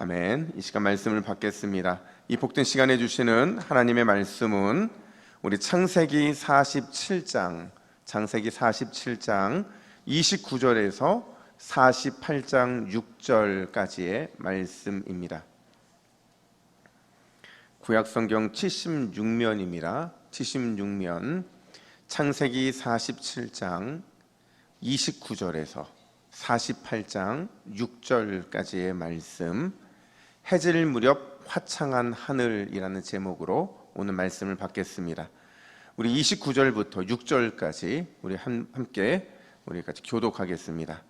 아멘. 이 시간 말씀을 받겠습니다. 이 복된 시간에 주시는 하나님의 말씀은 우리 창세기 47장 29절에서 48장 6절까지의 말씀입니다. 구약성경 76면입니다. 76면 창세기 47장 29절에서 48장 6절까지의 말씀, 해질 무렵 화창한 하늘이라는 제목으로 오늘 말씀을 받겠습니다. 우리 29절부터 6절까지 우리 함께 우리 같이 교독하겠습니다.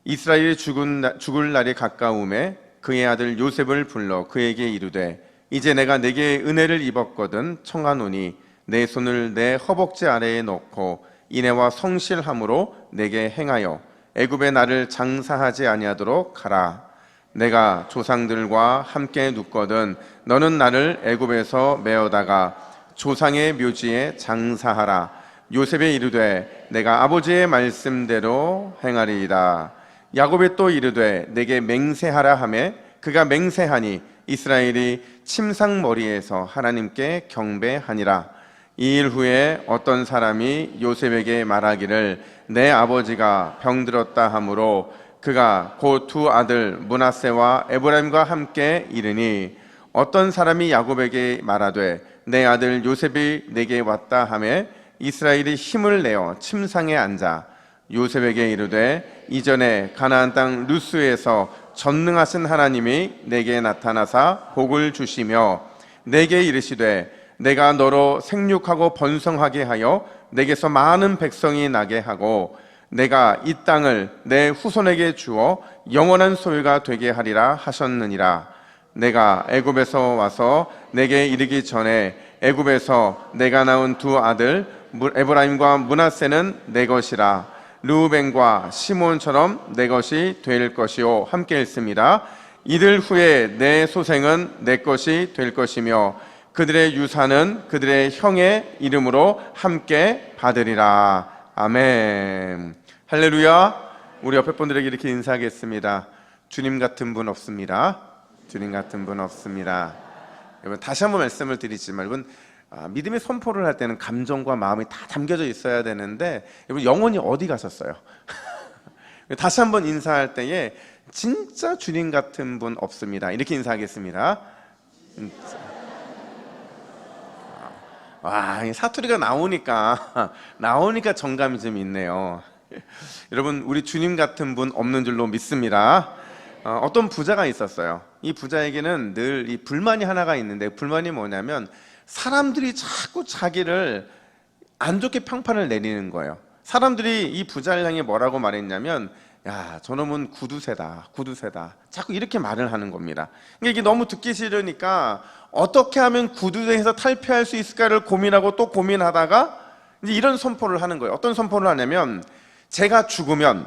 이스라엘이 죽을 날이 가까움에 그의 아들 요셉을 불러 그에게 이르되 이제 내가 네게 은혜를 입었거든 청하노니 내 손을 내 허벅지 아래에 넣고 인애와 성실함으로 내게 행하여 애굽에 나를 장사하지 아니하도록 하라. 내가 조상들과 함께 눕거든 너는 나를 애굽에서 메어다가 조상의 묘지에 장사하라. 요셉에 이르되 내가 아버지의 말씀대로 행하리이다. 야곱에 또 이르되 내게 맹세하라 하매 그가 맹세하니 이스라엘이 침상머리에서 하나님께 경배하니라. 이 일 후에 어떤 사람이 요셉에게 말하기를 내 아버지가 병들었다 하므로 그가 곧 두 아들 므낫세와 에브라임과 함께 이르니 어떤 사람이 야곱에게 말하되 내 아들 요셉이 내게 왔다 하매 이스라엘이 힘을 내어 침상에 앉아 요셉에게 이르되 이전에 가나안 땅 루스에서 전능하신 하나님이 내게 나타나사 복을 주시며 내게 이르시되 내가 너로 생육하고 번성하게 하여 내게서 많은 백성이 나게 하고 내가 이 땅을 내 후손에게 주어 영원한 소유가 되게 하리라 하셨느니라. 내가 애굽에서 와서 내게 이르기 전에 애굽에서 내가 낳은 두 아들 에브라임과 므낫세는 내 것이라. 르우벤과 시몬처럼 내 것이 될 것이요. 함께 읽습니다. 이들 후에 내 소생은 내 것이 될 것이며 그들의 유산은 그들의 형의 이름으로 함께 받으리라. 아멘. 할렐루야. 우리 옆에 분들에게 이렇게 인사하겠습니다. 주님 같은 분 없습니다. 주님 같은 분 없습니다. 여러분 다시 한번 말씀을 드리지만 여러분 믿음의 선포를 할 때는 감정과 마음이 다 담겨져 있어야 되는데 여러분 영혼이 어디 가셨어요? 다시 한번 인사할 때에 진짜 주님 같은 분 없습니다. 이렇게 인사하겠습니다. 와, 사투리가 나오니까 정감이 좀 있네요. 여러분 우리 주님 같은 분 없는 줄로 믿습니다. 어떤 부자가 있었어요. 이 부자에게는 늘 이 불만이 하나가 있는데 불만이 뭐냐면 사람들이 자꾸 자기를 안 좋게 평판을 내리는 거예요. 사람들이 이 부자를 향해 뭐라고 말했냐면 야, 저놈은 구두쇠다. 자꾸 이렇게 말을 하는 겁니다. 그러니까 이게 너무 듣기 싫으니까 어떻게 하면 구두쇠에서 탈피할 수 있을까를 고민하고 또 고민하다가 이제 이런 선포를 하는 거예요. 어떤 선포를 하냐면 제가 죽으면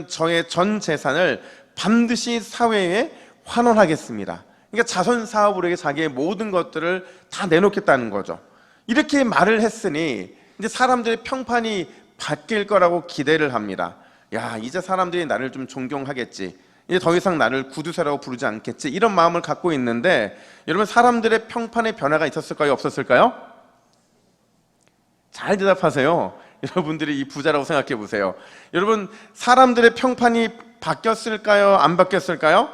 저의 전 재산을 반드시 사회에 환원하겠습니다. 그러니까 자선 사업으로 해서 자기의 모든 것들을 다 내놓겠다는 거죠. 이렇게 말을 했으니 이제 사람들의 평판이 바뀔 거라고 기대를 합니다. 야, 이제 사람들이 나를 좀 존경하겠지. 이제 더 이상 나를 구두쇠라고 부르지 않겠지. 이런 마음을 갖고 있는데 여러분 사람들의 평판의 변화가 있었을까요? 없었을까요? 잘 대답하세요. 여러분들이 이 부자라고 생각해 보세요. 여러분 사람들의 평판이 바뀌었을까요? 안 바뀌었을까요?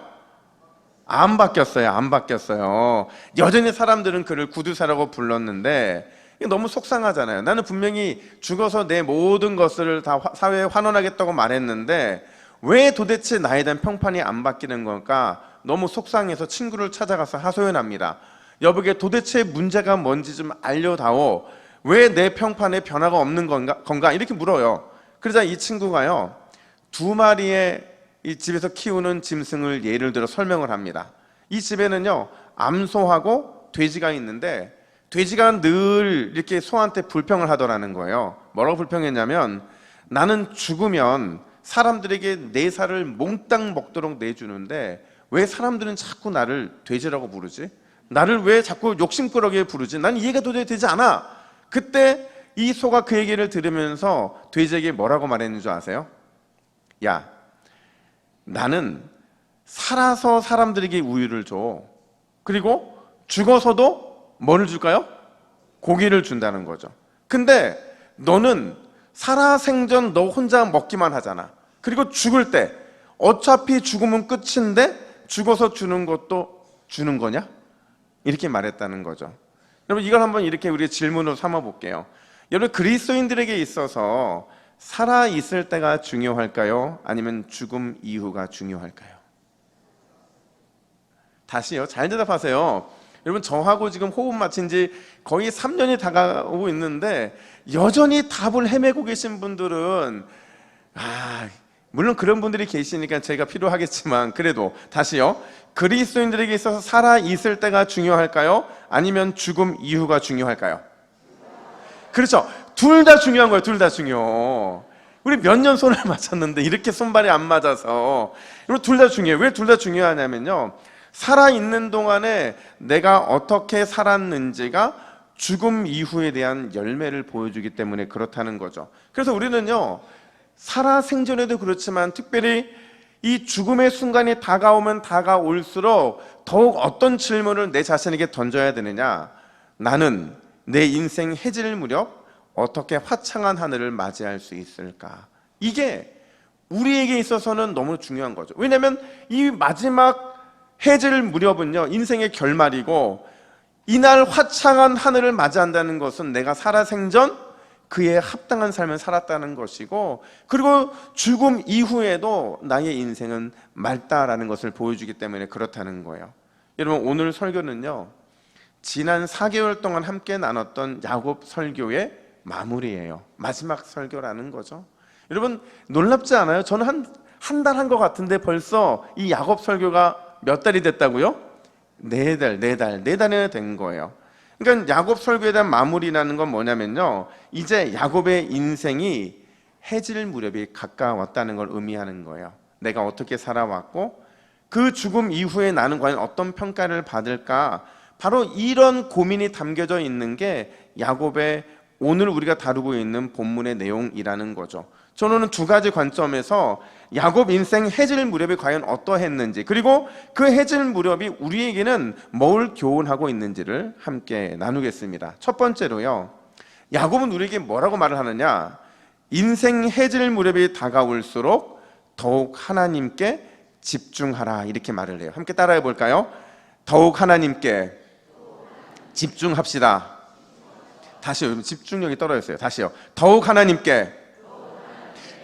안 바뀌었어요. 여전히 사람들은 그를 구두쇠라고 불렀는데 너무 속상하잖아요. 나는 분명히 죽어서 내 모든 것을 다 사회에 환원하겠다고 말했는데 왜 도대체 나에 대한 평판이 안 바뀌는 걸까? 너무 속상해서 친구를 찾아가서 하소연합니다. 여보게 도대체 문제가 뭔지 좀 알려다오. 왜 내 평판에 변화가 없는 건가? 이렇게 물어요. 그러자 이 친구가요 2마리의 이 집에서 키우는 짐승을 예를 들어 설명을 합니다. 이 집에는요 암소하고 돼지가 있는데 돼지가 늘 이렇게 소한테 불평을 하더라는 거예요. 뭐라고 불평했냐면 나는 죽으면 사람들에게 내 살을 몽땅 먹도록 내주는데 왜 사람들은 자꾸 나를 돼지라고 부르지? 나를 왜 자꾸 욕심꾸러기에 부르지? 난 이해가 도저히 되지 않아. 그때 이 소가 그 얘기를 들으면서 돼지에게 뭐라고 말했는 줄 아세요? 야, 나는 살아서 사람들에게 우유를 줘. 그리고 죽어서도 뭐를 줄까요? 고기를 준다는 거죠. 근데 너는 살아생전 너 혼자 먹기만 하잖아. 그리고 죽을 때 어차피 죽으면 끝인데 죽어서 주는 것도 주는 거냐? 이렇게 말했다는 거죠. 여러분, 이걸 한번 이렇게 우리 질문으로 삼아 볼게요. 여러분, 그리스도인들에게 있어서 살아 있을 때가 중요할까요? 아니면 죽음 이후가 중요할까요? 다시요, 잘 대답하세요. 여러분, 저하고 지금 호흡 맞힌 지 거의 3년이 다가오고 있는데 여전히 답을 헤매고 계신 분들은 물론 그런 분들이 계시니까 제가 필요하겠지만, 그래도 다시요, 그리스도인들에게 있어서 살아 있을 때가 중요할까요? 아니면 죽음 이후가 중요할까요? 그렇죠, 둘 다 중요한 거예요. 둘 다 중요. 우리 몇 년 손을 맞췄는데 이렇게 손발이 안 맞아서. 여러분, 둘 다 중요해요. 왜 둘 다 중요하냐면요, 살아있는 동안에 내가 어떻게 살았는지가 죽음 이후에 대한 열매를 보여주기 때문에 그렇다는 거죠. 그래서 우리는요, 살아생전에도 그렇지만 특별히 이 죽음의 순간이 다가오면 다가올수록 더욱 어떤 질문을 내 자신에게 던져야 되느냐, 나는 내 인생 해질 무렵 어떻게 화창한 하늘을 맞이할 수 있을까? 이게 우리에게 있어서는 너무 중요한 거죠. 왜냐하면 이 마지막 해질 무렵은요, 인생의 결말이고, 이날 화창한 하늘을 맞이한다는 것은 내가 살아생전 그에 합당한 삶을 살았다는 것이고, 그리고 죽음 이후에도 나의 인생은 맑다라는 것을 보여주기 때문에 그렇다는 거예요. 여러분, 오늘 설교는요, 지난 4개월 동안 함께 나눴던 야곱 설교의 마무리예요. 마지막 설교라는 거죠. 여러분, 놀랍지 않아요? 저는 한 달 한 것 같은데 벌써 이 야곱 설교가 몇 달이 됐다고요? 네 달이나 된 거예요. 그러니까 야곱 설교에 대한 마무리라는 건 뭐냐면요, 이제 야곱의 인생이 해질 무렵이 가까웠다는 걸 의미하는 거예요. 내가 어떻게 살아왔고 그 죽음 이후에 나는 과연 어떤 평가를 받을까, 바로 이런 고민이 담겨져 있는 게 야곱의 오늘 우리가 다루고 있는 본문의 내용이라는 거죠. 저는 두 가지 관점에서 야곱 인생 해질 무렵이 과연 어떠했는지, 그리고 그 해질 무렵이 우리에게는 뭘 교훈하고 있는지를 함께 나누겠습니다. 첫 번째로요, 야곱은 우리에게 뭐라고 말을 하느냐, 인생 해질 무렵이 다가올수록 더욱 하나님께 집중하라, 이렇게 말을 해요. 함께 따라해 볼까요? 더욱 하나님께 집중합시다. 다시요, 집중력이 떨어졌어요. 다시요, 더욱 하나님께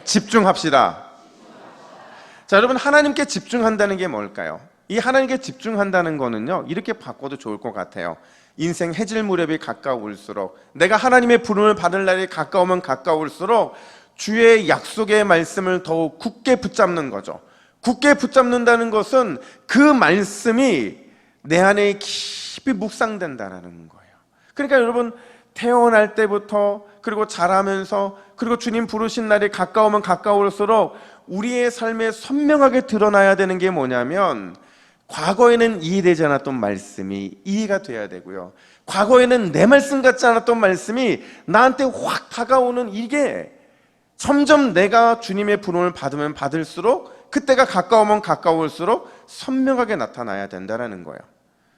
집중합시다. 자, 여러분, 하나님께 집중한다는 게 뭘까요? 이 하나님께 집중한다는 거는요, 이렇게 바꿔도 좋을 것 같아요. 인생 해질 무렵이 가까울수록, 내가 하나님의 부름을 받을 날이 가까우면 가까울수록 주의 약속의 말씀을 더욱 굳게 붙잡는 거죠. 굳게 붙잡는다는 것은 그 말씀이 내 안에 깊이 묵상된다는 거예요. 그러니까 여러분, 태어날 때부터, 그리고 자라면서, 그리고 주님 부르신 날이 가까우면 가까울수록 우리의 삶에 선명하게 드러나야 되는 게 뭐냐면, 과거에는 이해되지 않았던 말씀이 이해가 돼야 되고요, 과거에는 내 말씀 같지 않았던 말씀이 나한테 확 다가오는, 이게 점점 내가 주님의 부름을 받으면 받을수록, 그때가 가까우면 가까울수록 선명하게 나타나야 된다는 거예요.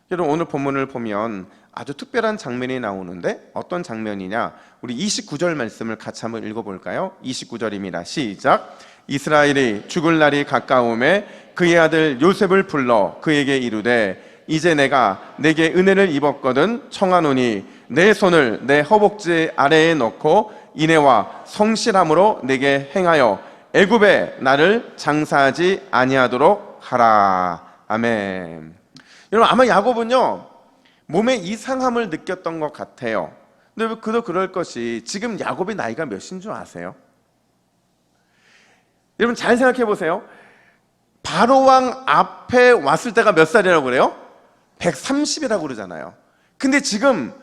여러분, 오늘 본문을 보면 아주 특별한 장면이 나오는데 어떤 장면이냐, 우리 29절 말씀을 같이 한번 읽어볼까요? 29절입니다. 시작. 이스라엘이 죽을 날이 가까움에 그의 아들 요셉을 불러 그에게 이르되, 이제 내가 내게 은혜를 입었거든 청하노니 내 손을 내 허벅지 아래에 넣고 인애와 성실함으로 내게 행하여 애굽에 나를 장사하지 아니하도록 하라. 아멘. 여러분, 아마 야곱은요, 몸에 이상함을 느꼈던 것 같아요. 근데 그도 그럴 것이, 지금 야곱의 나이가 몇인 줄 아세요? 여러분, 잘 생각해 보세요. 바로왕 앞에 왔을 때가 몇 살이라고 그래요? 130이라고 그러잖아요. 근데 지금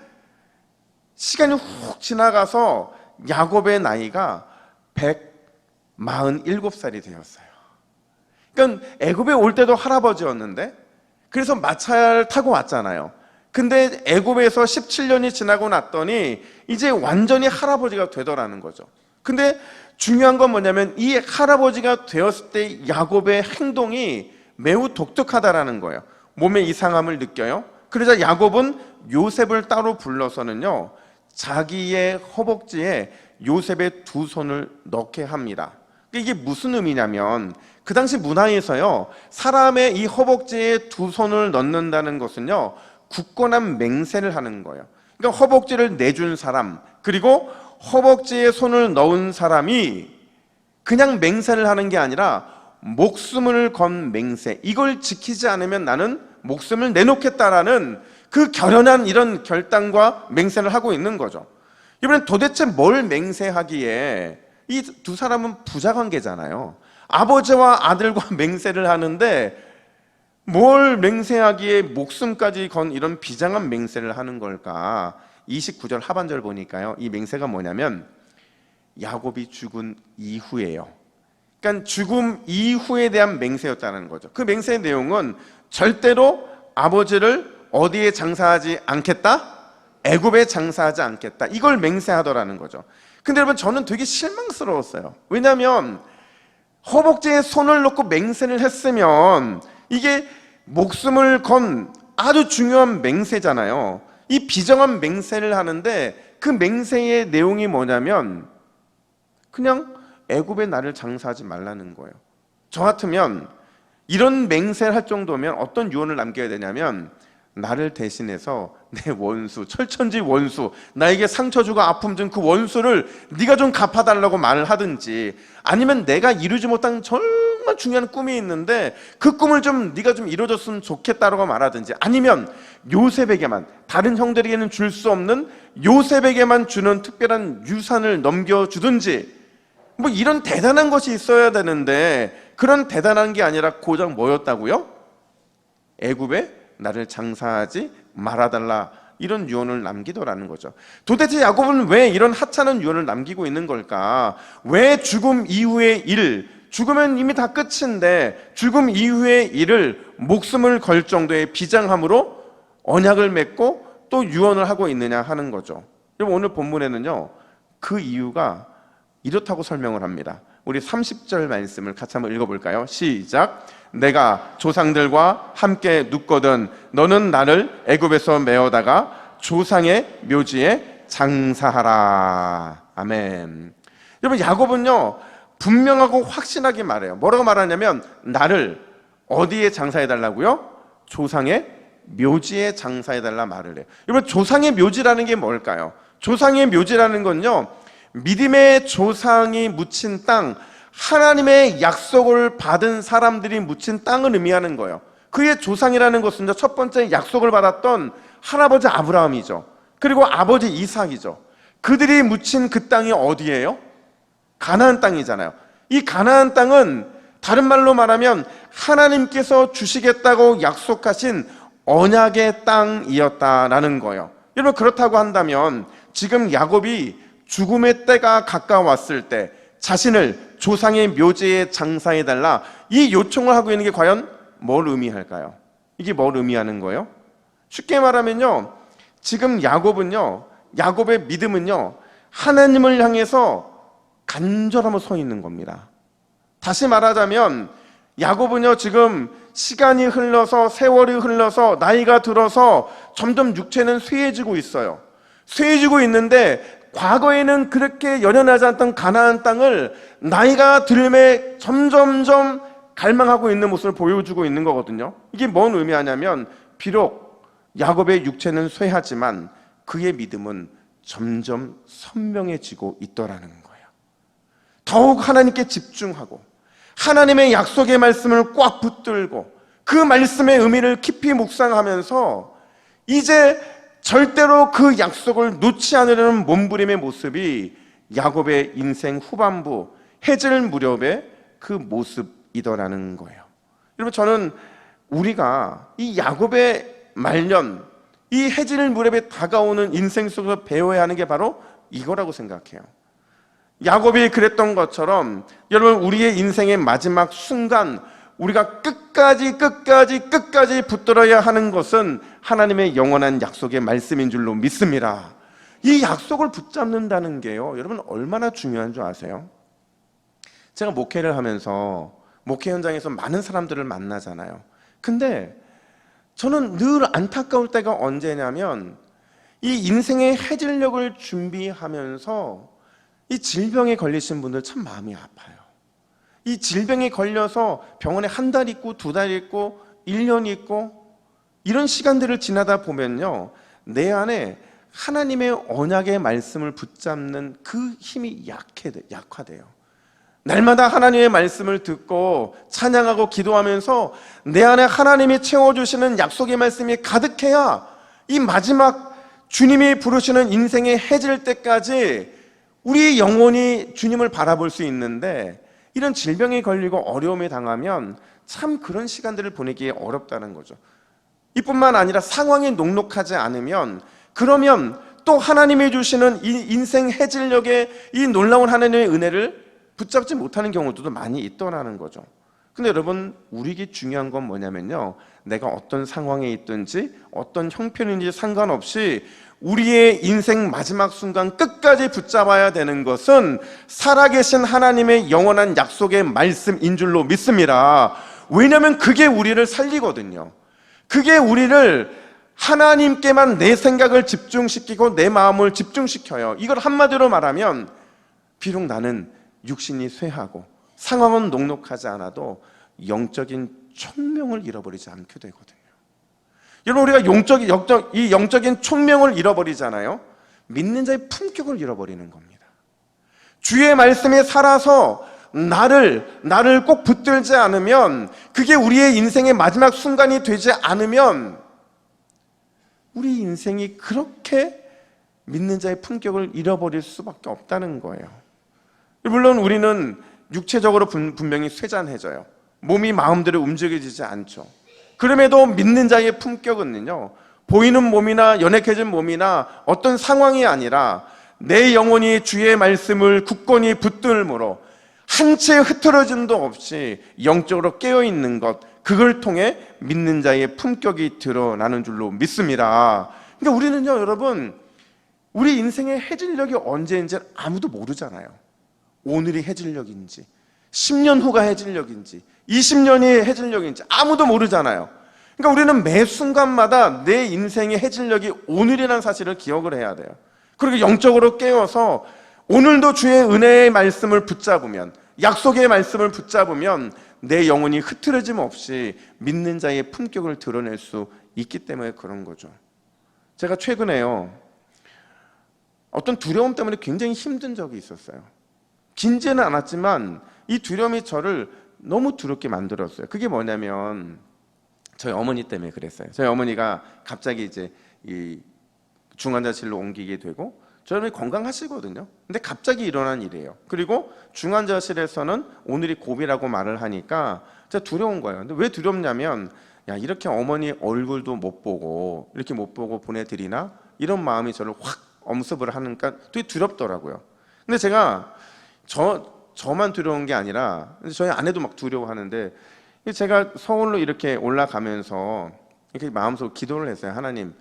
시간이 훅 지나가서 야곱의 나이가 147살이 되었어요. 그러니까 애굽에 올 때도 할아버지였는데, 그래서 마차를 타고 왔잖아요. 근데 애굽에서 17년이 지나고 났더니 이제 완전히 할아버지가 되더라는 거죠. 근데 중요한 건 뭐냐면, 이 할아버지가 되었을 때 야곱의 행동이 매우 독특하다라는 거예요. 몸의 이상함을 느껴요. 그러자 야곱은 요셉을 따로 불러서는요, 자기의 허벅지에 요셉의 두 손을 넣게 합니다. 이게 무슨 의미냐면, 그 당시 문화에서요, 사람의 이 허벅지에 두 손을 넣는다는 것은요, 굳건한 맹세를 하는 거예요. 그러니까 허벅지를 내준 사람, 그리고 허벅지에 손을 넣은 사람이 그냥 맹세를 하는 게 아니라 목숨을 건 맹세, 이걸 지키지 않으면 나는 목숨을 내놓겠다라는 그 결연한 이런 결단과 맹세를 하고 있는 거죠. 이번엔 도대체 뭘 맹세하기에, 이 두 사람은 부자 관계잖아요. 아버지와 아들과 맹세를 하는데 뭘 맹세하기에 목숨까지 건 이런 비장한 맹세를 하는 걸까? 29절 하반절 보니까요, 이 맹세가 뭐냐면 야곱이 죽은 이후예요. 그러니까 죽음 이후에 대한 맹세였다는 거죠. 그 맹세의 내용은 절대로 아버지를 어디에 장사하지 않겠다? 애굽에 장사하지 않겠다. 이걸 맹세하더라는 거죠. 근데 여러분, 저는 되게 실망스러웠어요. 왜냐하면 허벅지에 손을 놓고 맹세를 했으면 이게 목숨을 건 아주 중요한 맹세잖아요. 이 비정한 맹세를 하는데 그 맹세의 내용이 뭐냐면 그냥 애굽에 나를 장사하지 말라는 거예요. 저 같으면 이런 맹세를 할 정도면 어떤 유언을 남겨야 되냐면, 나를 대신해서 내 원수, 철천지 원수, 나에게 상처 주고 아픔 준 그 원수를 네가 좀 갚아달라고 말을 하든지, 아니면 내가 이루지 못한 정말 중요한 꿈이 있는데 그 꿈을 좀 네가 좀 이루어졌으면 좋겠다라고 말하든지, 아니면 요셉에게만, 다른 형들에게는 줄 수 없는 요셉에게만 주는 특별한 유산을 넘겨주든지, 뭐 이런 대단한 것이 있어야 되는데 그런 대단한 게 아니라 고작 뭐였다고요? 애굽에 나를 장사하지 말아달라, 이런 유언을 남기더라는 거죠. 도대체 야곱은 왜 이런 하찮은 유언을 남기고 있는 걸까? 왜 죽음 이후의 일, 죽으면 이미 다 끝인데 죽음 이후의 일을 목숨을 걸 정도의 비장함으로 언약을 맺고 또 유언을 하고 있느냐 하는 거죠. 여러분, 오늘 본문에는요, 그 이유가 이렇다고 설명을 합니다. 우리 30절 말씀을 같이 한번 읽어볼까요? 시작. 내가 조상들과 함께 눕거든 너는 나를 애굽에서 메어다가 조상의 묘지에 장사하라. 아멘. 여러분, 야곱은요 분명하고 확신하게 말해요. 뭐라고 말하냐면, 나를 어디에 장사해달라고요? 조상의 묘지에 장사해달라 말을 해요. 여러분, 조상의 묘지라는 게 뭘까요? 조상의 묘지라는 건요, 믿음의 조상이 묻힌 땅, 하나님의 약속을 받은 사람들이 묻힌 땅을 의미하는 거예요. 그의 조상이라는 것은 첫 번째 약속을 받았던 할아버지 아브라함이죠. 그리고 아버지 이삭이죠. 그들이 묻힌 그 땅이 어디예요? 가나안 땅이잖아요. 이 가나안 땅은 다른 말로 말하면 하나님께서 주시겠다고 약속하신 언약의 땅이었다라는 거예요. 여러분, 그렇다고 한다면 지금 야곱이 죽음의 때가 가까웠을 때 자신을 조상의 묘지에 장사해달라, 이 요청을 하고 있는 게 과연 뭘 의미할까요? 이게 뭘 의미하는 거예요? 쉽게 말하면요, 지금 야곱은요, 야곱의 믿음은요, 하나님을 향해서 간절함으로 서 있는 겁니다. 다시 말하자면 야곱은요, 지금 시간이 흘러서, 세월이 흘러서, 나이가 들어서 점점 육체는 쇠해지고 있어요. 쇠해지고 있는데 과거에는 그렇게 연연하지 않던 가나안 땅을 나이가 들매 점점점 갈망하고 있는 모습을 보여주고 있는 거거든요. 이게 뭔 의미하냐면, 비록 야곱의 육체는 쇠하지만 그의 믿음은 점점 선명해지고 있더라는 거예요. 더욱 하나님께 집중하고 하나님의 약속의 말씀을 꽉 붙들고 그 말씀의 의미를 깊이 묵상하면서 이제 절대로 그 약속을 놓지 않으려는 몸부림의 모습이 야곱의 인생 후반부 해질 무렵의 그 모습이더라는 거예요. 여러분, 저는 우리가 이 야곱의 말년, 이 해질 무렵에 다가오는 인생 속에서 배워야 하는 게 바로 이거라고 생각해요. 야곱이 그랬던 것처럼 여러분, 우리의 인생의 마지막 순간 우리가 끝까지 붙들어야 하는 것은 하나님의 영원한 약속의 말씀인 줄로 믿습니다. 이 약속을 붙잡는다는 게요, 여러분 얼마나 중요한 줄 아세요? 제가 목회를 하면서 목회 현장에서 많은 사람들을 만나잖아요. 근데 저는 늘 안타까울 때가 언제냐면 이 인생의 해질녘을 준비하면서 이 질병에 걸리신 분들 참 마음이 아파요. 이 질병에 걸려서 병원에 한 달 있고 2달 있고 1년 있고 이런 시간들을 지나다 보면요, 내 안에 하나님의 언약의 말씀을 붙잡는 그 힘이 약화돼요. 날마다 하나님의 말씀을 듣고 찬양하고 기도하면서 내 안에 하나님이 채워주시는 약속의 말씀이 가득해야 이 마지막 주님이 부르시는 인생의 해질 때까지 우리의 영혼이 주님을 바라볼 수 있는데, 이런 질병에 걸리고 어려움에 당하면 참 그런 시간들을 보내기 어렵다는 거죠. 이뿐만 아니라 상황이 녹록하지 않으면, 그러면 또 하나님이 주시는 이 인생 해질녘의 이 놀라운 하나님의 은혜를 붙잡지 못하는 경우도 많이 있더라는 거죠. 근데 여러분, 우리에게 중요한 건 뭐냐면요, 내가 어떤 상황에 있든지 어떤 형편인지 상관없이 우리의 인생 마지막 순간 끝까지 붙잡아야 되는 것은 살아계신 하나님의 영원한 약속의 말씀인 줄로 믿습니다. 왜냐하면 그게 우리를 살리거든요. 그게 우리를 하나님께만 내 생각을 집중시키고 내 마음을 집중시켜요. 이걸 한마디로 말하면, 비록 나는 육신이 쇠하고 상황은 녹록하지 않아도 영적인 총명을 잃어버리지 않게 되거든요. 여러분, 우리가 이 영적인 총명을 잃어버리잖아요. 믿는 자의 품격을 잃어버리는 겁니다. 주의 말씀에 살아서 나를 꼭 붙들지 않으면, 그게 우리의 인생의 마지막 순간이 되지 않으면 우리 인생이 그렇게 믿는 자의 품격을 잃어버릴 수밖에 없다는 거예요. 물론 우리는 육체적으로 분명히 쇠잔해져요. 몸이 마음대로 움직여지지 않죠. 그럼에도 믿는 자의 품격은요, 보이는 몸이나 연약해진 몸이나 어떤 상황이 아니라 내 영혼이 주의 말씀을 굳건히 붙들므로 한 채 흐트러짐도 없이 영적으로 깨어있는 것, 그걸 통해 믿는 자의 품격이 드러나는 줄로 믿습니다. 그러니까 우리는요, 여러분, 우리 인생의 해질녘이 언제인지 아무도 모르잖아요. 오늘이 해질녘인지, 10년 후가 해질녘인지, 20년이 해질녘인지 아무도 모르잖아요. 그러니까 우리는 매 순간마다 내 인생의 해질녘이 오늘이라는 사실을 기억을 해야 돼요. 그리고 영적으로 깨어서 오늘도 주의 은혜의 말씀을 붙잡으면, 약속의 말씀을 붙잡으면 내 영혼이 흐트러짐 없이 믿는 자의 품격을 드러낼 수 있기 때문에 그런 거죠. 제가 최근에요, 어떤 두려움 때문에 굉장히 힘든 적이 있었어요. 긴지는 않았지만 이 두려움이 저를 너무 두렵게 만들었어요. 그게 뭐냐면, 저희 어머니 때문에 그랬어요. 저희 어머니가 갑자기 이제 이 중환자실로 옮기게 되고, 저희 어머니 건강하시거든요. 근데 갑자기 일어난 일이에요. 그리고 중환자실에서는 오늘이 고비라고 말을 하니까 진짜 두려운 거예요. 근데 왜 두렵냐면, 야, 이렇게 어머니 얼굴도 못 보고 이렇게 못 보고 보내드리나? 이런 마음이 저를 확 엄습을 하니까 되게 두렵더라고요. 근데 제가 저만 두려운 게 아니라 저희 아내도 막 두려워하는데, 제가 서울로 이렇게 올라가면서 이렇게 마음속으로 기도를 했어요. 하나님,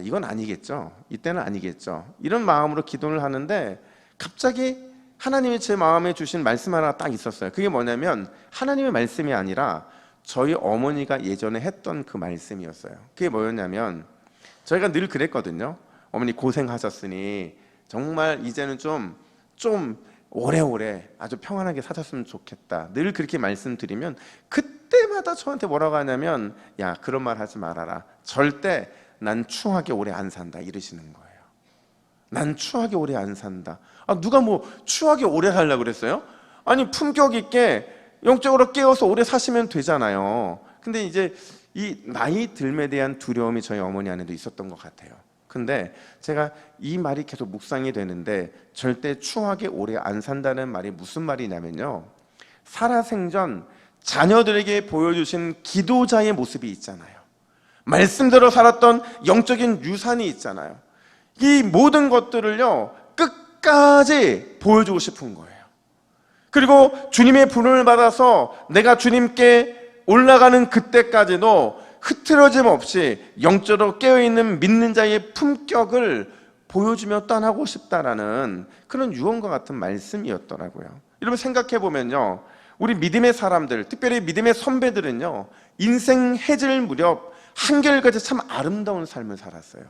이건 아니겠죠? 이때는 아니겠죠? 이런 마음으로 기도를 하는데, 갑자기 하나님이 제 마음에 주신 말씀 하나 딱 있었어요. 그게 뭐냐면, 하나님의 말씀이 아니라 저희 어머니가 예전에 했던 그 말씀이었어요. 그게 뭐였냐면, 저희가 늘 그랬거든요. 어머니 고생하셨으니 정말 이제는 좀 오래오래 아주 평안하게 사셨으면 좋겠다, 늘 그렇게 말씀드리면 그때마다 저한테 뭐라고 하냐면, 야, 그런 말 하지 말아라. 절대 난 추하게 오래 안 산다, 이러시는 거예요. 난 추하게 오래 안 산다. 누가 뭐 추하게 오래 살려고 그랬어요? 아니, 품격 있게 영적으로 깨어서 오래 사시면 되잖아요. 근데 이제 이 나이 들에 대한 두려움이 저희 어머니 안에도 있었던 것 같아요. 근데 제가 이 말이 계속 묵상이 되는데, 절대 추하게 오래 안 산다는 말이 무슨 말이냐면요, 살아생전 자녀들에게 보여주신 기도자의 모습이 있잖아요. 말씀대로 살았던 영적인 유산이 있잖아요. 이 모든 것들을요, 끝까지 보여주고 싶은 거예요. 그리고 주님의 부름을 받아서 내가 주님께 올라가는 그때까지도 흐트러짐 없이 영적으로 깨어있는 믿는 자의 품격을 보여주며 떠나고 싶다라는 그런 유언과 같은 말씀이었더라고요. 여러분, 생각해 보면요, 우리 믿음의 사람들, 특별히 믿음의 선배들은요, 인생 해질 무렵 한결같이 참 아름다운 삶을 살았어요.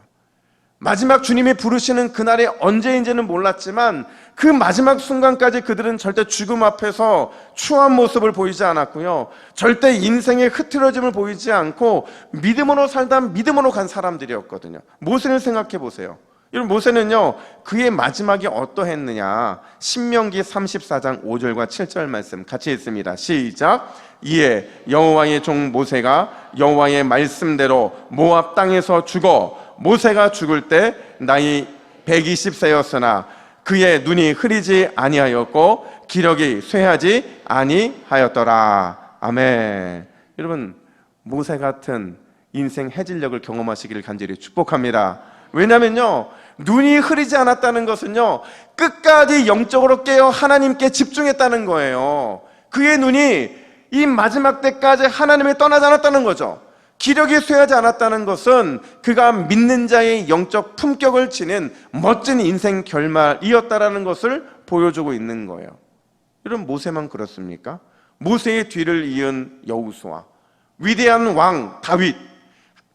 마지막 주님이 부르시는 그날이 언제인지는 몰랐지만 그 마지막 순간까지 그들은 절대 죽음 앞에서 추한 모습을 보이지 않았고요, 절대 인생의 흐트러짐을 보이지 않고 믿음으로 살다 믿음으로 간 사람들이었거든요. 모세를 생각해 보세요. 여러분, 모세는요, 그의 마지막이 어떠했느냐, 신명기 34장 5절과 7절 말씀 같이 읽습니다. 시작. 이에 여호와의 종 모세가 여호와의 말씀대로 모압 땅에서 죽어 모세가 죽을 때 나이 120세였으나 그의 눈이 흐리지 아니하였고 기력이 쇠하지 아니하였더라. 아멘. 여러분, 모세 같은 인생 해질녘을 경험하시기를 간절히 축복합니다. 왜냐면요, 눈이 흐리지 않았다는 것은요, 끝까지 영적으로 깨어 하나님께 집중했다는 거예요. 그의 눈이 이 마지막 때까지 하나님을 떠나지 않았다는 거죠. 기력이 쇠하지 않았다는 것은 그가 믿는 자의 영적 품격을 지닌 멋진 인생 결말이었다라는 것을 보여주고 있는 거예요. 여러분, 모세만 그렇습니까? 모세의 뒤를 이은 여호수아, 위대한 왕 다윗,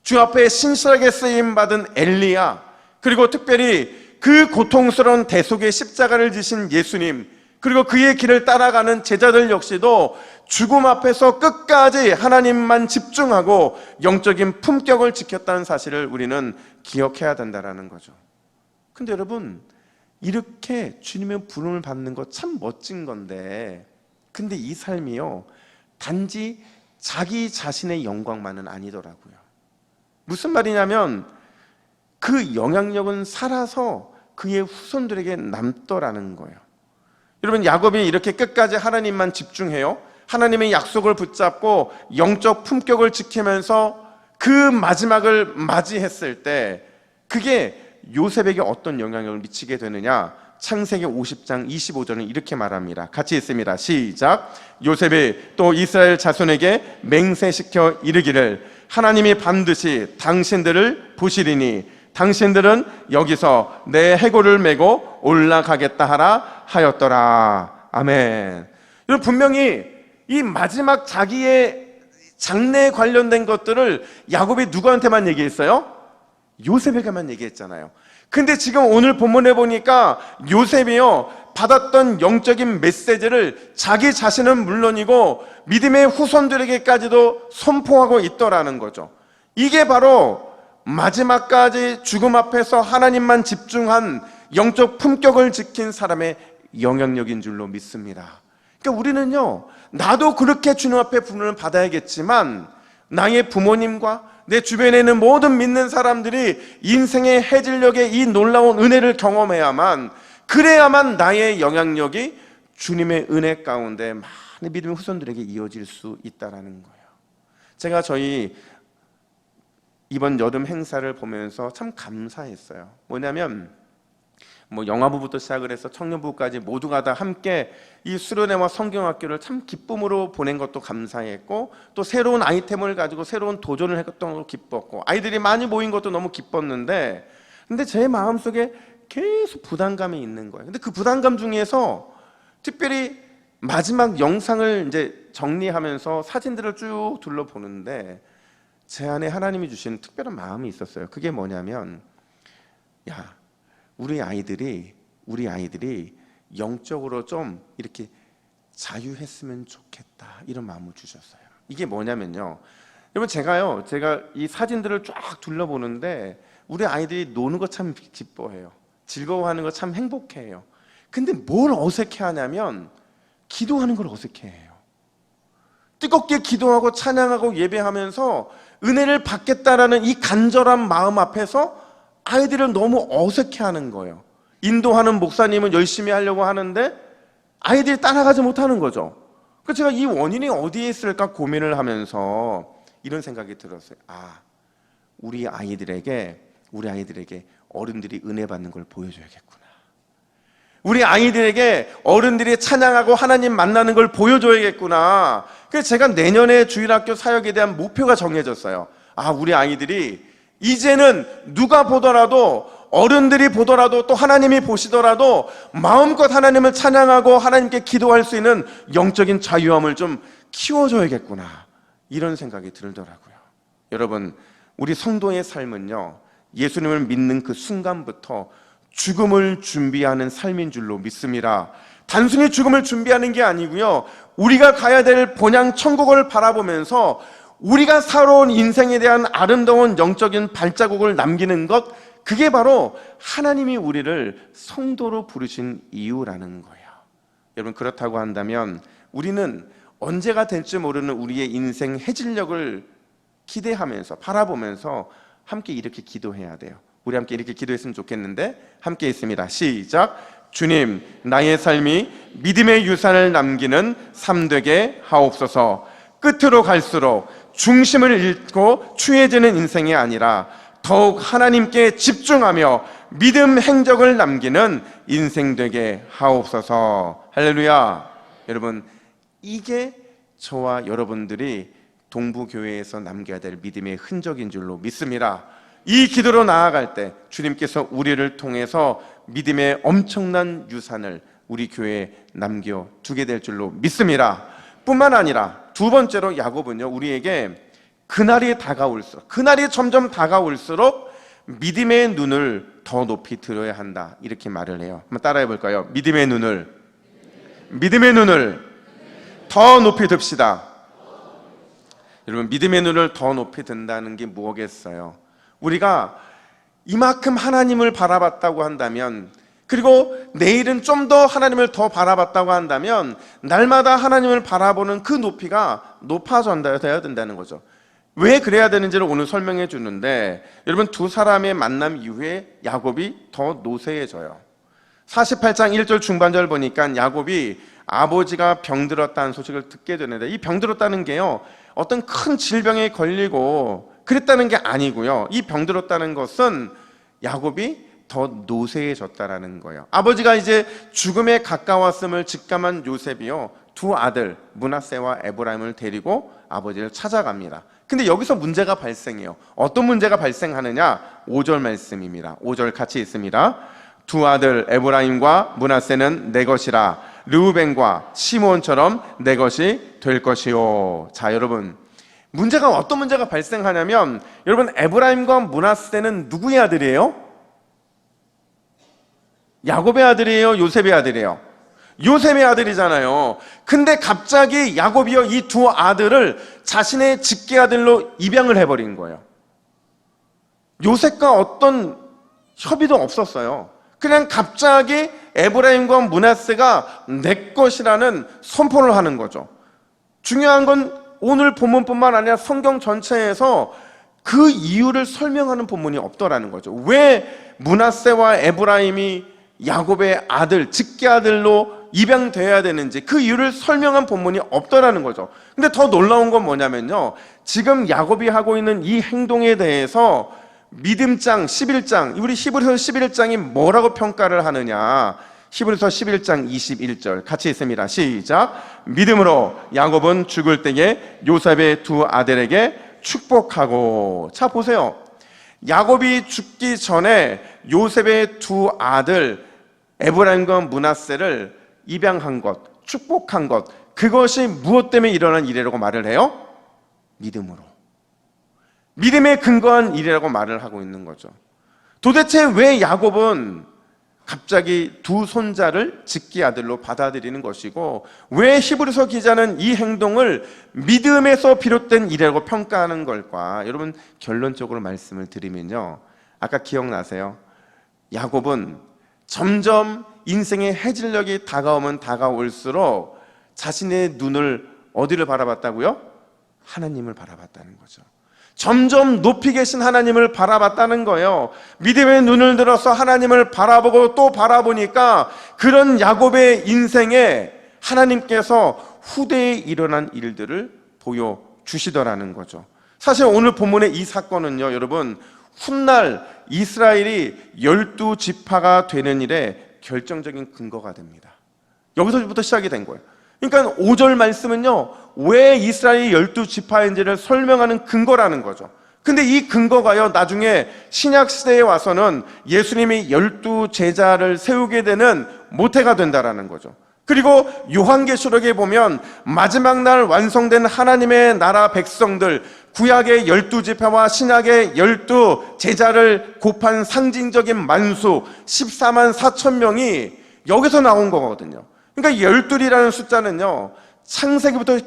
주 앞에 신실하게 쓰임받은 엘리야, 그리고 특별히 그 고통스러운 대속의 십자가를 지신 예수님, 그리고 그의 길을 따라가는 제자들 역시도 죽음 앞에서 끝까지 하나님만 집중하고 영적인 품격을 지켰다는 사실을 우리는 기억해야 된다는 거죠. 근데 여러분, 이렇게 주님의 부름을 받는 거 참 멋진 건데, 근데 이 삶이요, 단지 자기 자신의 영광만은 아니더라고요. 무슨 말이냐면 그 영향력은 살아서 그의 후손들에게 남더라는 거예요. 여러분, 야곱이 이렇게 끝까지 하나님만 집중해요. 하나님의 약속을 붙잡고 영적 품격을 지키면서 그 마지막을 맞이했을 때 그게 요셉에게 어떤 영향력을 미치게 되느냐, 창세기 50장 25절은 이렇게 말합니다. 같이 읽습니다. 시작. 요셉이 또 이스라엘 자손에게 맹세시켜 이르기를 하나님이 반드시 당신들을 보시리니 당신들은 여기서 내 해골을 메고 올라가겠다 하라 하였더라. 아멘. 여러분, 분명히 이 마지막 자기의 장래에 관련된 것들을 야곱이 누구한테만 얘기했어요? 요셉에게만 얘기했잖아요. 근데 지금 오늘 본문에 보니까 요셉이요, 받았던 영적인 메시지를 자기 자신은 물론이고 믿음의 후손들에게까지도 선포하고 있더라는 거죠. 이게 바로 마지막까지 죽음 앞에서 하나님만 집중한 영적 품격을 지킨 사람의 영향력인 줄로 믿습니다. 그러니까 우리는요, 나도 그렇게 주님 앞에 부름을 받아야겠지만 나의 부모님과 내 주변에 있는 모든 믿는 사람들이 인생의 해질녘의 이 놀라운 은혜를 경험해야만, 그래야만 나의 영향력이 주님의 은혜 가운데 많은 믿음의 후손들에게 이어질 수 있다는 거예요. 제가 저희 이번 여름 행사를 보면서 참 감사했어요. 뭐냐면 영화부부터 시작을 해서 청년부까지 모두가 다 함께 이 수련회와 성경학교를 참 기쁨으로 보낸 것도 감사했고, 또 새로운 아이템을 가지고 새로운 도전을 했던 것도 기뻤고, 아이들이 많이 모인 것도 너무 기뻤는데, 근데 제 마음속에 계속 부담감이 있는 거예요. 근데 그 부담감 중에서 특별히 마지막 영상을 이제 정리하면서 사진들을 쭉 둘러보는데 제 안에 하나님이 주신 특별한 마음이 있었어요. 그게 뭐냐면, 야, 우리 아이들이 영적으로 좀 이렇게 자유했으면 좋겠다, 이런 마음을 주셨어요. 이게 뭐냐면요, 여러분, 제가 이 사진들을 쫙 둘러보는데 우리 아이들이 노는 거 참 기뻐해요. 즐거워하는 거 참 행복해해요. 근데 뭘 어색해하냐면 기도하는 걸 어색해해요. 뜨겁게 기도하고 찬양하고 예배하면서 은혜를 받겠다라는 이 간절한 마음 앞에서 아이들을 너무 어색해하는 거예요. 인도하는 목사님은 열심히 하려고 하는데 아이들이 따라가지 못하는 거죠. 그래서 제가 이 원인이 어디에 있을까 고민을 하면서 이런 생각이 들었어요. 우리 아이들에게 어른들이 은혜 받는 걸 보여줘야겠구나. 우리 아이들에게 어른들이 찬양하고 하나님 만나는 걸 보여줘야겠구나. 그래서 제가 내년에 주일학교 사역에 대한 목표가 정해졌어요. 우리 아이들이 이제는 누가 보더라도 어른들이 보더라도 또 하나님이 보시더라도 마음껏 하나님을 찬양하고 하나님께 기도할 수 있는 영적인 자유함을 좀 키워줘야겠구나, 이런 생각이 들더라고요. 여러분, 우리 성도의 삶은요, 예수님을 믿는 그 순간부터 죽음을 준비하는 삶인 줄로 믿습니다. 단순히 죽음을 준비하는 게 아니고요, 우리가 가야 될 본향 천국을 바라보면서 우리가 살아온 인생에 대한 아름다운 영적인 발자국을 남기는 것, 그게 바로 하나님이 우리를 성도로 부르신 이유라는 거예요. 여러분, 그렇다고 한다면 우리는 언제가 될지 모르는 우리의 인생 해질녘을 기대하면서 바라보면서 함께 이렇게 기도해야 돼요. 우리 함께 이렇게 기도했으면 좋겠는데, 함께 있습니다. 시작. 주님, 나의 삶이 믿음의 유산을 남기는 삶 되게 하옵소서. 끝으로 갈수록 중심을 잃고 추해지는 인생이 아니라 더욱 하나님께 집중하며 믿음 행적을 남기는 인생 되게 하옵소서. 할렐루야. 여러분, 이게 저와 여러분들이 동부교회에서 남겨야 될 믿음의 흔적인 줄로 믿습니다. 이 기도로 나아갈 때 주님께서 우리를 통해서 믿음의 엄청난 유산을 우리 교회에 남겨두게 될 줄로 믿습니다. 뿐만 아니라 두 번째로 야고보는요, 우리에게 그날이 다가올수록, 그날이 점점 다가올수록 믿음의 눈을 더 높이 들어야 한다, 이렇게 말을 해요. 한번 따라해 볼까요? 믿음의 눈을 더 높이 듭시다. 여러분, 믿음의 눈을 더 높이 든다는 게 뭐겠어요? 우리가 이만큼 하나님을 바라봤다고 한다면, 그리고 내일은 좀 더 하나님을 더 바라봤다고 한다면 날마다 하나님을 바라보는 그 높이가 높아져야 된다는 거죠. 왜 그래야 되는지를 오늘 설명해 주는데, 여러분, 두 사람의 만남 이후에 야곱이 더 노쇠해져요. 48장 1절 중반절 보니까 야곱이 아버지가 병들었다는 소식을 듣게 되는데, 이 병들었다는 게요, 어떤 큰 질병에 걸리고 그랬다는 게 아니고요, 이 병들었다는 것은 야곱이 더 노쇠해졌다라는 거예요. 아버지가 이제 죽음에 가까웠음을 직감한 요셉이요, 두 아들 므낫세와 에브라임을 데리고 아버지를 찾아갑니다. 근데 여기서 문제가 발생해요. 어떤 문제가 발생하느냐? 5절 말씀입니다. 5절 같이 있습니다. 두 아들 에브라임과 므낫세는 내 것이라, 르우벤과 시므온처럼 내 것이 될 것이요. 자, 여러분, 문제가 어떤 문제가 발생하냐면, 여러분, 에브라임과 므낫세는 누구의 아들이에요? 야곱의 아들이에요? 요셉의 아들이에요? 요셉의 아들이잖아요. 근데 갑자기 야곱이요, 이 두 아들을 자신의 직계 아들로 입양을 해버린 거예요. 요셉과 어떤 협의도 없었어요. 그냥 갑자기 에브라임과 므낫세가 내 것이라는 선포를 하는 거죠. 중요한 건 오늘 본문뿐만 아니라 성경 전체에서 그 이유를 설명하는 본문이 없더라는 거죠. 왜 므낫세와 에브라임이 야곱의 아들, 직계 아들로 입양돼야 되는지 그 이유를 설명한 본문이 없더라는 거죠. 근데 더 놀라운 건 뭐냐면요, 지금 야곱이 하고 있는 이 행동에 대해서 믿음장 11장, 우리 히브리서 11장이 뭐라고 평가를 하느냐? 히브리서 11장 21절 같이 있습니다. 시작. 믿음으로 야곱은 죽을 때에 요셉의 두 아들에게 축복하고. 자, 보세요. 야곱이 죽기 전에 요셉의 두 아들 에브라임과 므낫세를 입양한 것, 축복한 것, 그것이 무엇 때문에 일어난 일이라고 말을 해요? 믿음으로. 믿음에 근거한 일이라고 말을 하고 있는 거죠. 도대체 왜 야곱은 갑자기 두 손자를 직계 아들로 받아들이는 것이고, 왜 히브리서 기자는 이 행동을 믿음에서 비롯된 일이라고 평가하는 걸까? 여러분, 결론적으로 말씀을 드리면요, 아까 기억나세요? 야곱은 점점 인생의 해질녘이 다가오면 다가올수록 자신의 눈을 어디를 바라봤다고요? 하나님을 바라봤다는 거죠. 점점 높이 계신 하나님을 바라봤다는 거예요. 믿음의 눈을 들어서 하나님을 바라보고 또 바라보니까 그런 야곱의 인생에 하나님께서 후대에 일어난 일들을 보여주시더라는 거죠. 사실 오늘 본문의 이 사건은요, 여러분, 훗날 이스라엘이 12지파가 되는 일에 결정적인 근거가 됩니다. 여기서부터 시작이 된 거예요. 그러니까 5절 말씀은요, 왜 이스라엘이 12지파인지를 설명하는 근거라는 거죠. 근데 이 근거가요, 나중에 신약 시대에 와서는 예수님이 12제자를 세우게 되는 모태가 된다라는 거죠. 그리고 요한계시록에 보면 마지막 날 완성된 하나님의 나라 백성들, 구약의 12지파와 신약의 12제자를 곱한 상징적인 만수 14만 4천 명이 여기서 나온 거거든요. 그러니까 12이라는 숫자는요, 창세기부터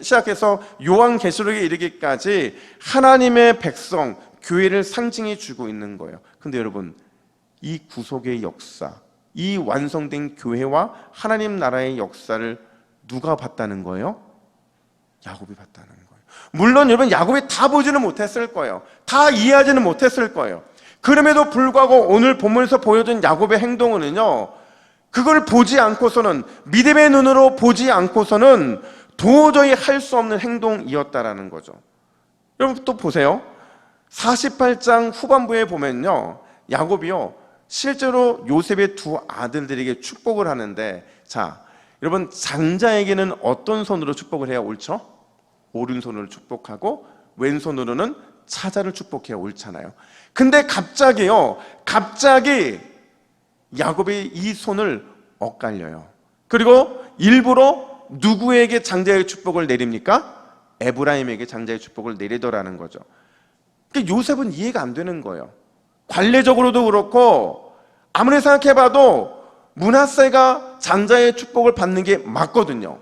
시작해서 요한계시록에 이르기까지 하나님의 백성, 교회를 상징해 주고 있는 거예요. 근데 여러분, 이 구속의 역사, 이 완성된 교회와 하나님 나라의 역사를 누가 봤다는 거예요? 야곱이 봤다는 거예요. 물론 여러분, 야곱이 다 보지는 못했을 거예요. 다 이해하지는 못했을 거예요. 그럼에도 불구하고 오늘 본문에서 보여준 야곱의 행동은요, 그걸 보지 않고서는, 믿음의 눈으로 보지 않고서는 도저히 할 수 없는 행동이었다라는 거죠. 여러분 또 보세요. 48장 후반부에 보면요, 야곱이요, 실제로 요셉의 두 아들들에게 축복을 하는데, 자, 여러분, 장자에게는 어떤 손으로 축복을 해야 옳죠? 오른손으로 축복하고 왼손으로는 차자를 축복해야 옳잖아요. 근데 갑자기 야곱이 이 손을 엇갈려요. 그리고 일부러 누구에게 장자의 축복을 내립니까? 에브라임에게 장자의 축복을 내리더라는 거죠. 그러니까 요셉은 이해가 안 되는 거예요. 관례적으로도 그렇고 아무리 생각해봐도 므낫세가 장자의 축복을 받는 게 맞거든요.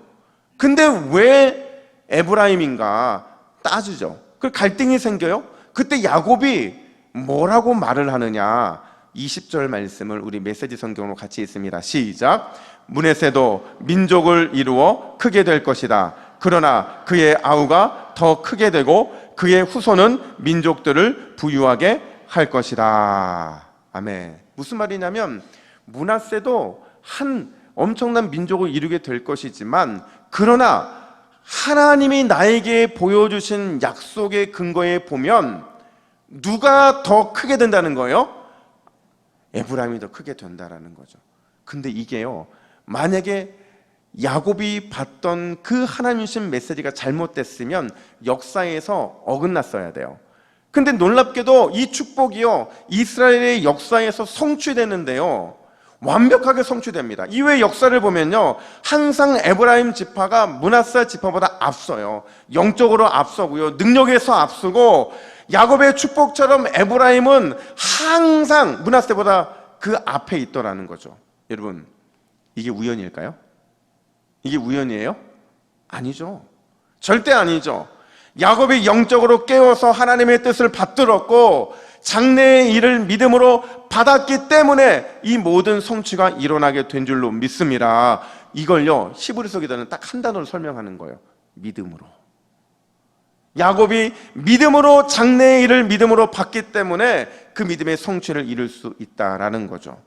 근데 왜 에브라임인가 따지죠. 그 갈등이 생겨요. 그때 야곱이 뭐라고 말을 하느냐, 20절 말씀을 우리 메시지 성경으로 같이 읽습니다. 시작. 므낫세도 민족을 이루어 크게 될 것이다. 그러나 그의 아우가 더 크게 되고 그의 후손은 민족들을 부유하게 할 것이다. 아멘. 무슨 말이냐면, 므낫세도 한 엄청난 민족을 이루게 될 것이지만, 그러나 하나님이 나에게 보여주신 약속의 근거에 보면 누가 더 크게 된다는 거예요? 에브라임이 더 크게 된다라는 거죠. 근데 이게요, 만약에 야곱이 받던 그 하나님 주신 메시지가 잘못됐으면 역사에서 어긋났어야 돼요. 근데 놀랍게도 이 축복이요, 이스라엘의 역사에서 성취되는데요, 완벽하게 성취됩니다. 이후의 역사를 보면요, 항상 에브라임 지파가 므낫세 지파보다 앞서요. 영적으로 앞서고요, 능력에서 앞서고, 야곱의 축복처럼 에브라임은 항상 므낫세보다 그 앞에 있더라는 거죠. 여러분, 이게 우연일까요? 이게 우연이에요? 아니죠. 절대 아니죠. 야곱이 영적으로 깨워서 하나님의 뜻을 받들었고 장래의 일을 믿음으로 받았기 때문에 이 모든 성취가 일어나게 된 줄로 믿습니다. 이걸요, 히브리서 기도는 딱 한 단어로 설명하는 거예요. 믿음으로. 야곱이 믿음으로 장래의 일을 믿음으로 받기 때문에 그 믿음의 성취를 이룰 수 있다라는 거죠.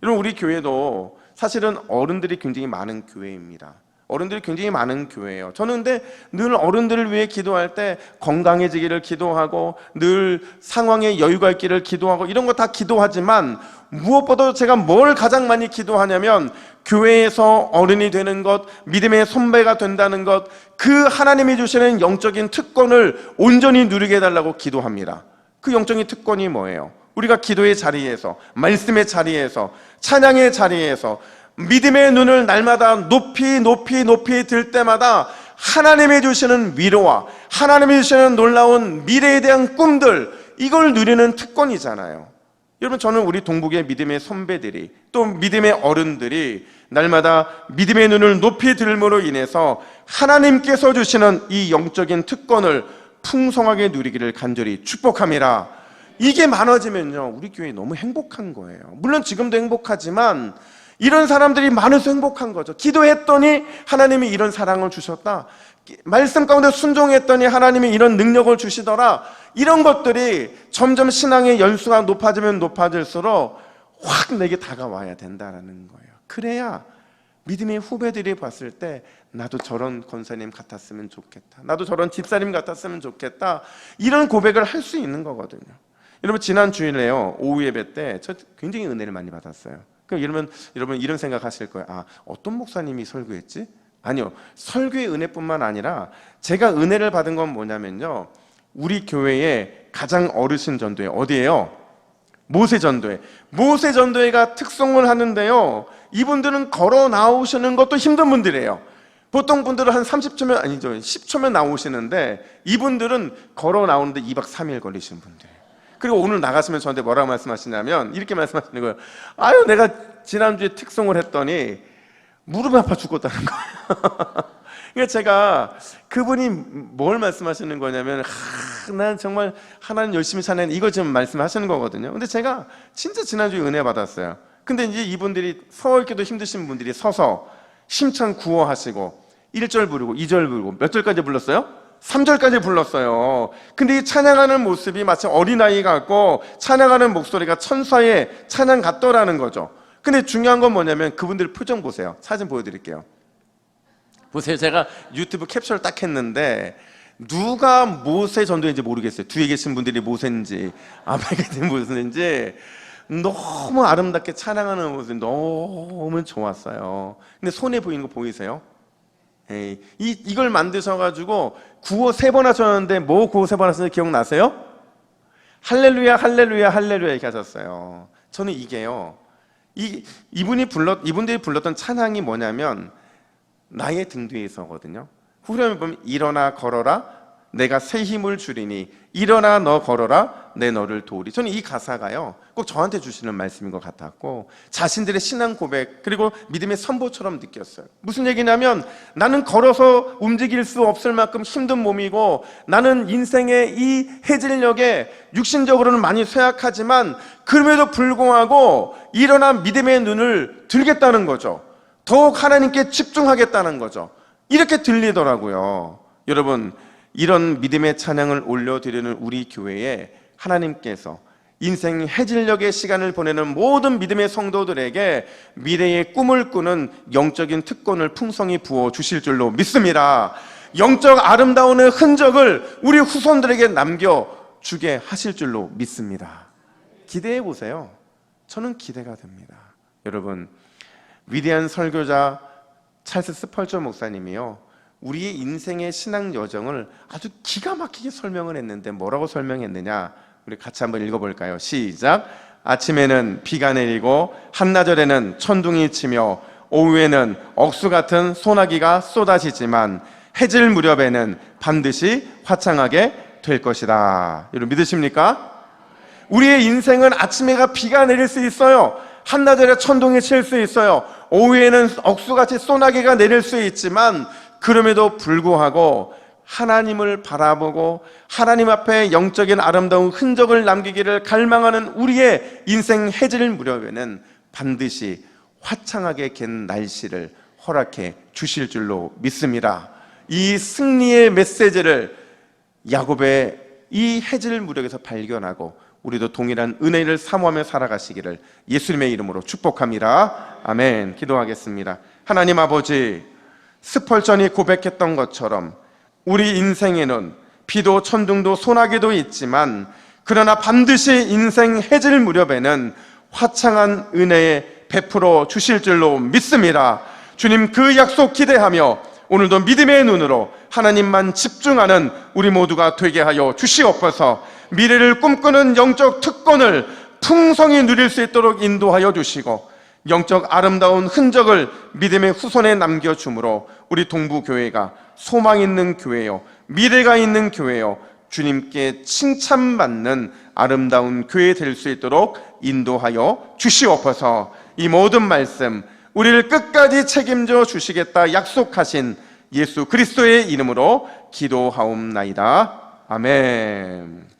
여러분, 우리 교회도 사실은 어른들이 굉장히 많은 교회입니다. 어른들이 굉장히 많은 교회예요. 저는 근데 늘 어른들을 위해 기도할 때 건강해지기를 기도하고, 늘 상황에 여유가 있기를 기도하고, 이런 거 다 기도하지만 무엇보다 제가 뭘 가장 많이 기도하냐면, 교회에서 어른이 되는 것, 믿음의 선배가 된다는 것, 그 하나님이 주시는 영적인 특권을 온전히 누리게 해달라고 기도합니다. 그 영적인 특권이 뭐예요? 우리가 기도의 자리에서, 말씀의 자리에서, 찬양의 자리에서 믿음의 눈을 날마다 높이 들 때마다 하나님이 주시는 위로와 하나님이 주시는 놀라운 미래에 대한 꿈들, 이걸 누리는 특권이잖아요. 여러분, 저는 우리 동북의 믿음의 선배들이, 또 믿음의 어른들이 날마다 믿음의 눈을 높이 들므로 인해서 하나님께서 주시는 이 영적인 특권을 풍성하게 누리기를 간절히 축복합니다. 이게 많아지면요, 우리 교회 너무 행복한 거예요. 물론 지금도 행복하지만 이런 사람들이 많아서 행복한 거죠. 기도했더니 하나님이 이런 사랑을 주셨다. 말씀 가운데 순종했더니 하나님이 이런 능력을 주시더라. 이런 것들이 점점 신앙의 연수가 높아지면 높아질수록 확 내게 다가와야 된다는 거예요. 그래야 믿음의 후배들이 봤을 때 나도 저런 권사님 같았으면 좋겠다, 나도 저런 집사님 같았으면 좋겠다, 이런 고백을 할 수 있는 거거든요. 여러분, 지난 주일에요, 오후 예배 때 저 굉장히 은혜를 많이 받았어요. 그러면 여러분 이런 생각하실 거예요. 아, 어떤 목사님이 설교했지? 아니요, 설교의 은혜뿐만 아니라 제가 은혜를 받은 건 뭐냐면요, 우리 교회에 가장 어르신 전도회 어디예요? 모세 전도회. 모세 전도회가 특성을 하는데요, 이분들은 걸어 나오시는 것도 힘든 분들이에요. 보통 분들은 한 30초면, 아니죠, 10초면 나오시는데 이분들은 걸어 나오는데 2박 3일 걸리시는 분들이에요. 그리고 오늘 나가시면 저한테 뭐라고 말씀하시냐면 이렇게 말씀하시는 거예요. 아유, 내가 지난주에 특송을 했더니 무릎이 아파 죽었다는 거예요. 그러니까 제가, 그분이 뭘 말씀하시는 거냐면, 난 정말 하나님 열심히 사는, 이거 지금 말씀하시는 거거든요. 근데 제가 진짜 지난주에 은혜 받았어요. 근데 이제 이분들이 서 있기도 힘드신 분들이 서서 심찬 구호하시고 1절 부르고 2절 부르고 몇 절까지 불렀어요? 3절까지 불렀어요. 근데 이 찬양하는 모습이 마치 어린아이 같고 찬양하는 목소리가 천사의 찬양 같더라는 거죠. 근데 중요한 건 뭐냐면 그분들 표정 보세요. 사진 보여드릴게요. 보세요. 제가 유튜브 캡처를 딱 했는데 누가 모세 전도인지 모르겠어요. 뒤에 계신 분들이 모세인지 앞에 계신 모세인지 너무 아름답게 찬양하는 모습이 너무 좋았어요. 근데 손에 보이는 거 보이세요? 이걸 만드셔가지고 구호 3번 하셨는데 뭐 구호 3번 하셨는지 기억나세요? 할렐루야 할렐루야 할렐루야 이렇게 하셨어요. 저는 이게요, 이분들이 불렀던 찬양이 뭐냐면 나의 등 뒤에 서거든요. 후렴에 보면 일어나 걸어라 내가 새 힘을 주리니 일어나 너 걸어라 내 너를 도우리. 저는 이 가사가요 꼭 저한테 주시는 말씀인 것 같았고 자신들의 신앙 고백 그리고 믿음의 선포처럼 느꼈어요. 무슨 얘기냐면 나는 걸어서 움직일 수 없을 만큼 힘든 몸이고 나는 인생의 이 해질녘에 육신적으로는 많이 쇠약하지만 그럼에도 불구하고 일어나 믿음의 눈을 들겠다는 거죠. 더욱 하나님께 집중하겠다는 거죠. 이렇게 들리더라고요. 여러분, 이런 믿음의 찬양을 올려드리는 우리 교회에 하나님께서 인생 해질녘의 시간을 보내는 모든 믿음의 성도들에게 미래의 꿈을 꾸는 영적인 특권을 풍성히 부어 주실 줄로 믿습니다. 영적 아름다운 흔적을 우리 후손들에게 남겨주게 하실 줄로 믿습니다. 기대해 보세요. 저는 기대가 됩니다. 여러분, 위대한 설교자 찰스 스펄전 목사님이요, 우리의 인생의 신앙 여정을 아주 기가 막히게 설명을 했는데 뭐라고 설명했느냐, 우리 같이 한번 읽어볼까요? 시작. 아침에는 비가 내리고 한나절에는 천둥이 치며 오후에는 억수 같은 소나기가 쏟아지지만 해질 무렵에는 반드시 화창하게 될 것이다. 여러분 믿으십니까? 우리의 인생은 아침에가 비가 내릴 수 있어요. 한나절에 천둥이 칠 수 있어요. 오후에는 억수같이 소나기가 내릴 수 있지만 그럼에도 불구하고 하나님을 바라보고 하나님 앞에 영적인 아름다운 흔적을 남기기를 갈망하는 우리의 인생 해질 무렵에는 반드시 화창하게 갠 날씨를 허락해 주실 줄로 믿습니다. 이 승리의 메시지를 야곱의 이 해질 무렵에서 발견하고 우리도 동일한 은혜를 사모하며 살아가시기를 예수님의 이름으로 축복합니다. 아멘. 기도하겠습니다. 하나님 아버지, 스펄전이 고백했던 것처럼 우리 인생에는 비도 천둥도 소나기도 있지만 그러나 반드시 인생 해질 무렵에는 화창한 은혜에 베풀어 주실 줄로 믿습니다. 주님, 그 약속 기대하며 오늘도 믿음의 눈으로 하나님만 집중하는 우리 모두가 되게 하여 주시옵소서. 미래를 꿈꾸는 영적 특권을 풍성히 누릴 수 있도록 인도하여 주시고 영적 아름다운 흔적을 믿음의 후손에 남겨주므로 우리 동부교회가 소망 있는 교회요, 미래가 있는 교회요, 주님께 칭찬받는 아름다운 교회 될 수 있도록 인도하여 주시옵소서. 이 모든 말씀 우리를 끝까지 책임져 주시겠다 약속하신 예수 그리스도의 이름으로 기도하옵나이다. 아멘.